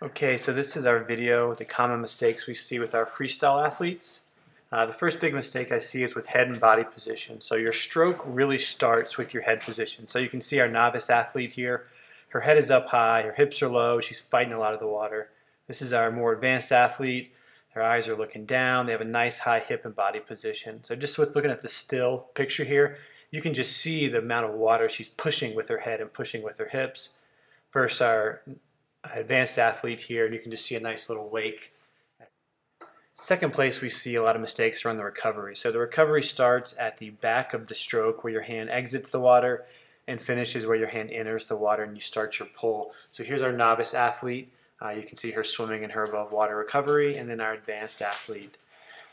Okay, so this is our video, the common mistakes we see with our freestyle athletes. The first big mistake I see is with head and body position. So your stroke really starts with your head position. So you can see our novice athlete here. Her head is up high, her hips are low, she's fighting a lot of the water. This is our more advanced athlete. Their eyes are looking down, they have a nice high hip and body position. So just with looking at the still picture here, you can just see the amount of water she's pushing with her head and pushing with her hips. Versus our advanced athlete here, and you can just see a nice little wake. Second place we see a lot of mistakes are on the recovery. So the recovery starts at the back of the stroke where your hand exits the water and finishes where your hand enters the water and you start your pull. So here's our novice athlete. You can see her swimming in her above water recovery, and then our advanced athlete.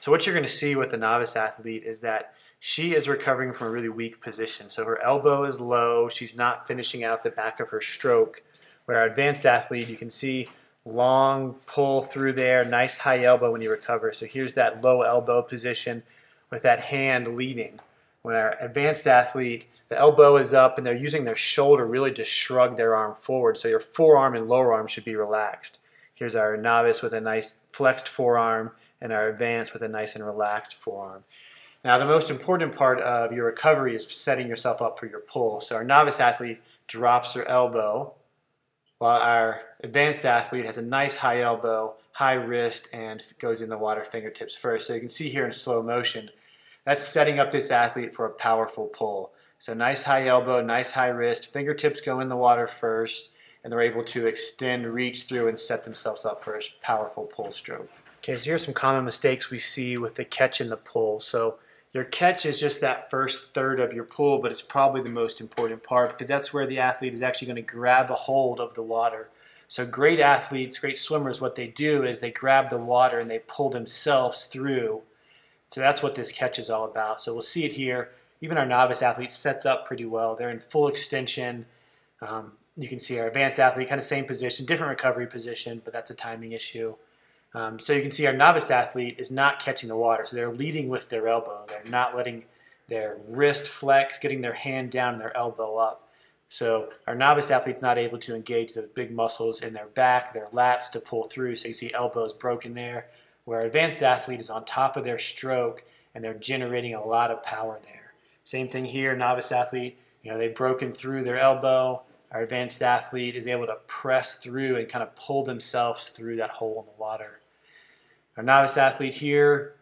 So what you're going to see with the novice athlete is that she is recovering from a really weak position. So her elbow is low, she's not finishing out the back of her stroke. Where our advanced athlete, you can see long pull through there, nice high elbow when you recover. So here's that low elbow position with that hand leading. When our advanced athlete, the elbow is up and they're using their shoulder really to shrug their arm forward. So your forearm and lower arm should be relaxed. Here's our novice with a nice flexed forearm and our advanced with a nice and relaxed forearm. Now the most important part of your recovery is setting yourself up for your pull. So our novice athlete drops her elbow, while our advanced athlete has a nice high elbow, high wrist, and goes in the water fingertips first. So you can see here in slow motion, that's setting up this athlete for a powerful pull. So nice high elbow, nice high wrist, fingertips go in the water first, and they're able to extend, reach through, and set themselves up for a powerful pull stroke. Okay, so here's some common mistakes we see with the catch and the pull. So your catch is just that first third of your pull, but it's probably the most important part because that's where the athlete is actually going to grab a hold of the water. So great athletes, great swimmers, what they do is they grab the water and they pull themselves through. So that's what this catch is all about. So we'll see it here. Even our novice athlete sets up pretty well. They're in full extension. You can see our advanced athlete, kind of same position, different recovery position, but that's a timing issue. So you can see our novice athlete is not catching the water. So they're leading with their elbow. They're not letting their wrist flex, getting their hand down and their elbow up. So our novice athlete's not able to engage the big muscles in their back, their lats to pull through. So you see elbows broken there. Where our advanced athlete is on top of their stroke and they're generating a lot of power there. Same thing here, novice athlete, they've broken through their elbow. Our advanced athlete is able to press through and kind of pull themselves through that hole in the water. Our novice athlete here,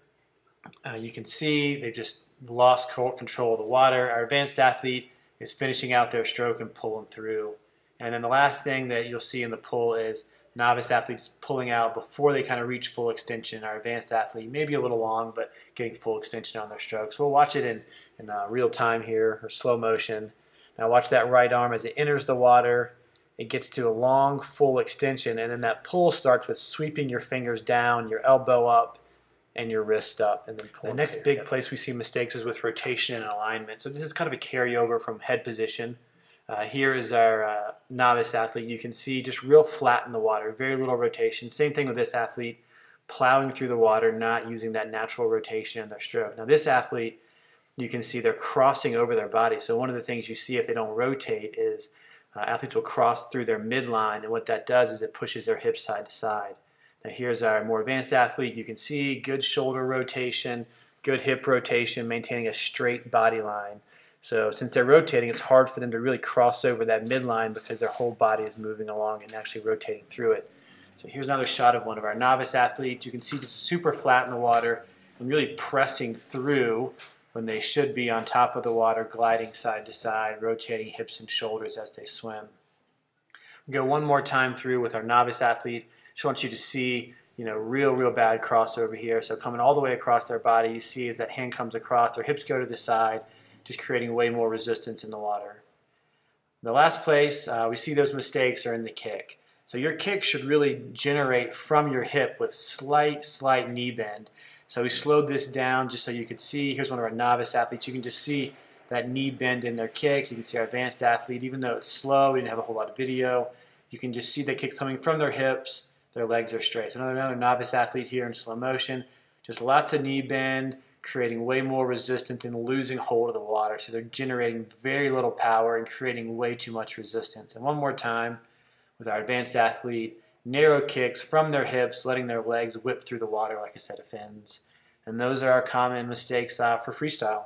you can see they've just lost control of the water. Our advanced athlete is finishing out their stroke and pulling through. And then the last thing that you'll see in the pull is novice athlete is pulling out before they kind of reach full extension. Our advanced athlete, maybe a little long, but getting full extension on their stroke. So we'll watch it in real time here, or slow motion. Now watch that right arm as it enters the water. It gets to a long, full extension, and then that pull starts with sweeping your fingers down, your elbow up, and your wrist up. And then the next big place we see mistakes is with rotation and alignment. So this is kind of a carryover from head position. Here is our novice athlete. You can see just real flat in the water, very little rotation. Same thing with this athlete, plowing through the water, not using that natural rotation in their stroke. Now this athlete, you can see they're crossing over their body. So one of the things you see if they don't rotate is athletes will cross through their midline, and what that does is it pushes their hips side to side. Now here's our more advanced athlete. You can see good shoulder rotation, good hip rotation, maintaining a straight body line. So since they're rotating, it's hard for them to really cross over that midline because their whole body is moving along and actually rotating through it. So here's another shot of one of our novice athletes. You can see just super flat in the water and really pressing through when they should be on top of the water, gliding side to side, rotating hips and shoulders as they swim. We'll go one more time through with our novice athlete. Just want you to see, real bad crossover here. So coming all the way across their body, you see as that hand comes across, their hips go to the side, just creating way more resistance in the water. The last place we see those mistakes are in the kick. So your kick should really generate from your hip with slight knee bend. So we slowed this down just so you could see. Here's one of our novice athletes. You can just see that knee bend in their kick. You can see our advanced athlete, even though it's slow, we didn't have a whole lot of video. You can just see the kick coming from their hips. Their legs are straight. So another novice athlete here in slow motion. Just lots of knee bend, creating way more resistance and losing hold of the water. So they're generating very little power and creating way too much resistance. And one more time with our advanced athlete, narrow kicks from their hips, letting their legs whip through the water like a set of fins. And those are our common mistakes for freestyle.